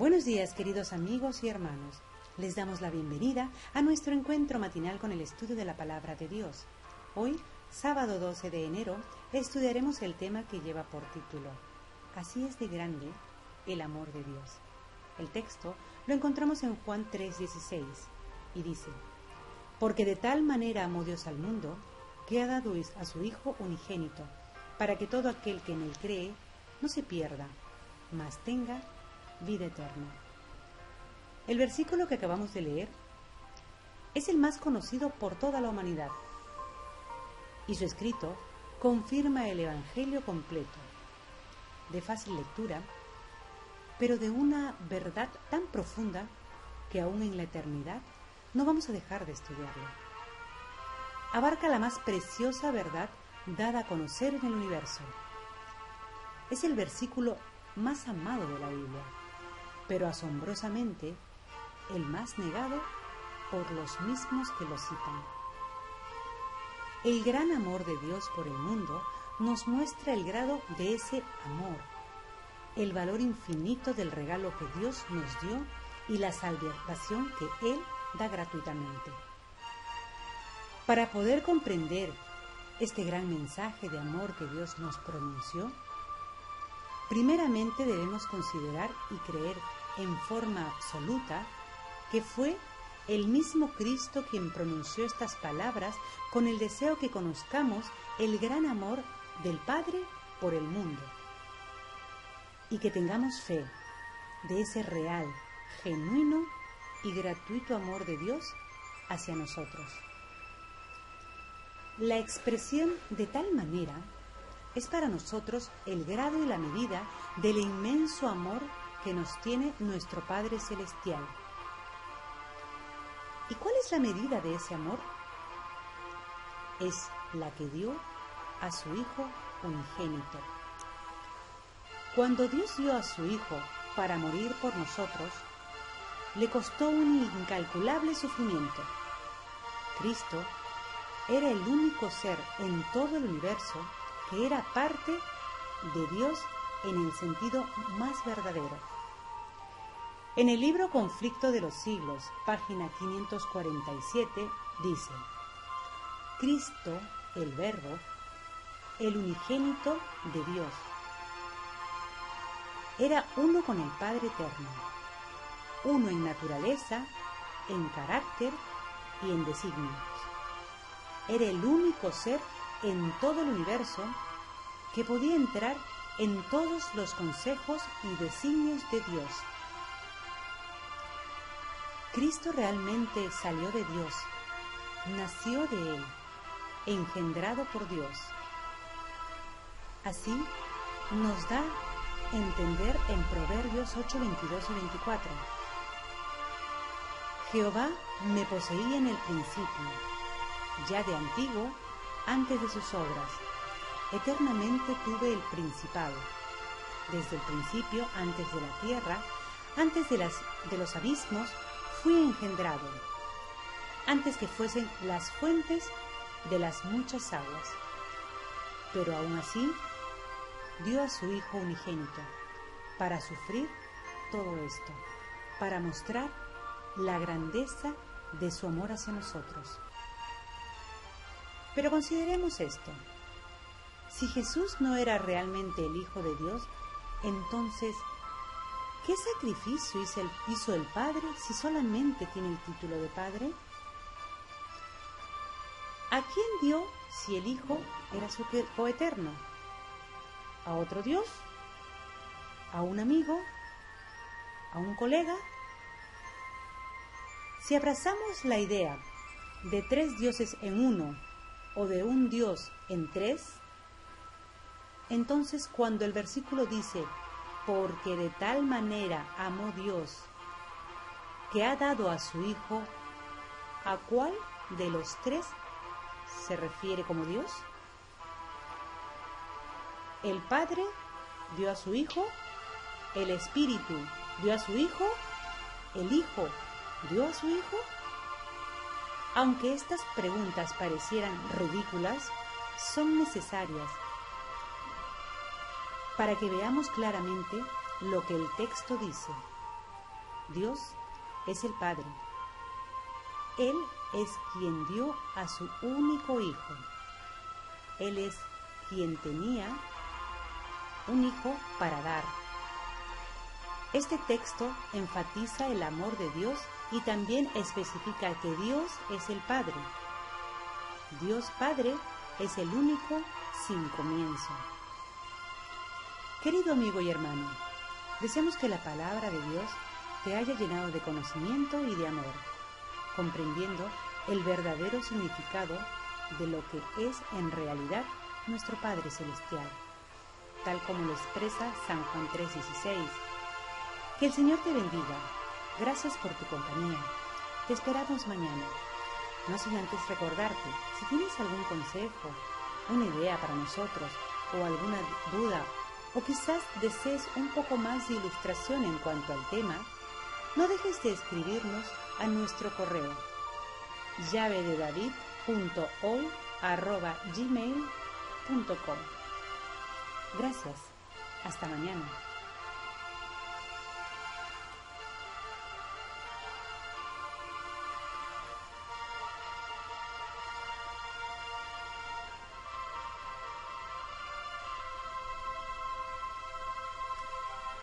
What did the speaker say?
Buenos días, queridos amigos y hermanos. Les damos la bienvenida a nuestro encuentro matinal con el estudio de la Palabra de Dios. Hoy, sábado 12 de enero, estudiaremos el tema que lleva por título Así es de grande el amor de Dios. El texto lo encontramos en Juan 3:16 y dice: Porque de tal manera amó Dios al mundo, que ha dado a su Hijo unigénito, para que todo aquel que en él cree no se pierda, mas tenga vida eterna. El versículo que acabamos de leer es el más conocido por toda la humanidad, y su escrito confirma el Evangelio completo, de fácil lectura, pero de una verdad tan profunda que aún en la eternidad no vamos a dejar de estudiarlo. Abarca la más preciosa verdad dada a conocer en el universo. Es el versículo más amado de la Biblia, pero asombrosamente el más negado por los mismos que lo citan. El gran amor de Dios por el mundo nos muestra el grado de ese amor, el valor infinito del regalo que Dios nos dio y la salvación que Él da gratuitamente. Para poder comprender este gran mensaje de amor que Dios nos pronunció, primeramente debemos considerar y creer en forma absoluta que fue el mismo Cristo quien pronunció estas palabras con el deseo que conozcamos el gran amor del Padre por el mundo y que tengamos fe de ese real, genuino y gratuito amor de Dios hacia nosotros. La expresión de tal manera es para nosotros el grado y la medida del inmenso amor que nos tiene nuestro Padre Celestial. ¿Y cuál es la medida de ese amor? Es la que dio a su Hijo unigénito. Cuando Dios dio a su Hijo para morir por nosotros, le costó un incalculable sufrimiento. Cristo era el único ser en todo el universo que era parte de Dios en el sentido más verdadero. En el libro Conflicto de los Siglos, página 547, dice: Cristo, el Verbo, el unigénito de Dios, era uno con el Padre Eterno, uno en naturaleza, en carácter y en designios. Era el único ser en todo el universo que podía entrar en todos los consejos y designios de Dios. Cristo realmente salió de Dios, nació de Él, engendrado por Dios. Así nos da a entender en Proverbios 8, 22 y 24. Jehová me poseía en el principio, ya de antiguo, antes de sus obras. Eternamente tuve el principado. Desde el principio, antes de la tierra, antes de los abismos, fui engendrado, antes que fuesen las fuentes de las muchas aguas. Pero aún así, dio a su Hijo unigénito para sufrir todo esto, para mostrar la grandeza de su amor hacia nosotros. Pero consideremos esto. Si Jesús no era realmente el Hijo de Dios, entonces, ¿qué sacrificio hizo el Padre si solamente tiene el título de Padre? ¿A quién dio si el Hijo era su coeterno? ¿A otro Dios? ¿A un amigo? ¿A un colega? Si abrazamos la idea de tres dioses en uno o de un Dios en tres, entonces cuando el versículo dice: porque de tal manera amó Dios, que ha dado a su Hijo, ¿a cuál de los tres se refiere como Dios? El Padre dio a su Hijo, el Espíritu dio a su Hijo, el Hijo dio a su Hijo. Aunque estas preguntas parecieran ridículas, son necesarias para que veamos claramente lo que el texto dice. Dios es el Padre. Él es quien dio a su único Hijo. Él es quien tenía un Hijo para dar. Este texto enfatiza el amor de Dios y también especifica que Dios es el Padre. Dios Padre es el único sin comienzo. Querido amigo y hermano, deseamos que la palabra de Dios te haya llenado de conocimiento y de amor, comprendiendo el verdadero significado de lo que es en realidad nuestro Padre Celestial, tal como lo expresa San Juan 3:16. Que el Señor te bendiga. Gracias por tu compañía. Te esperamos mañana. No sin antes recordarte, si tienes algún consejo, una idea para nosotros o alguna duda, o quizás desees un poco más de ilustración en cuanto al tema, no dejes de escribirnos a nuestro correo llavededavid.hoy@gmail.com. Gracias. Hasta mañana.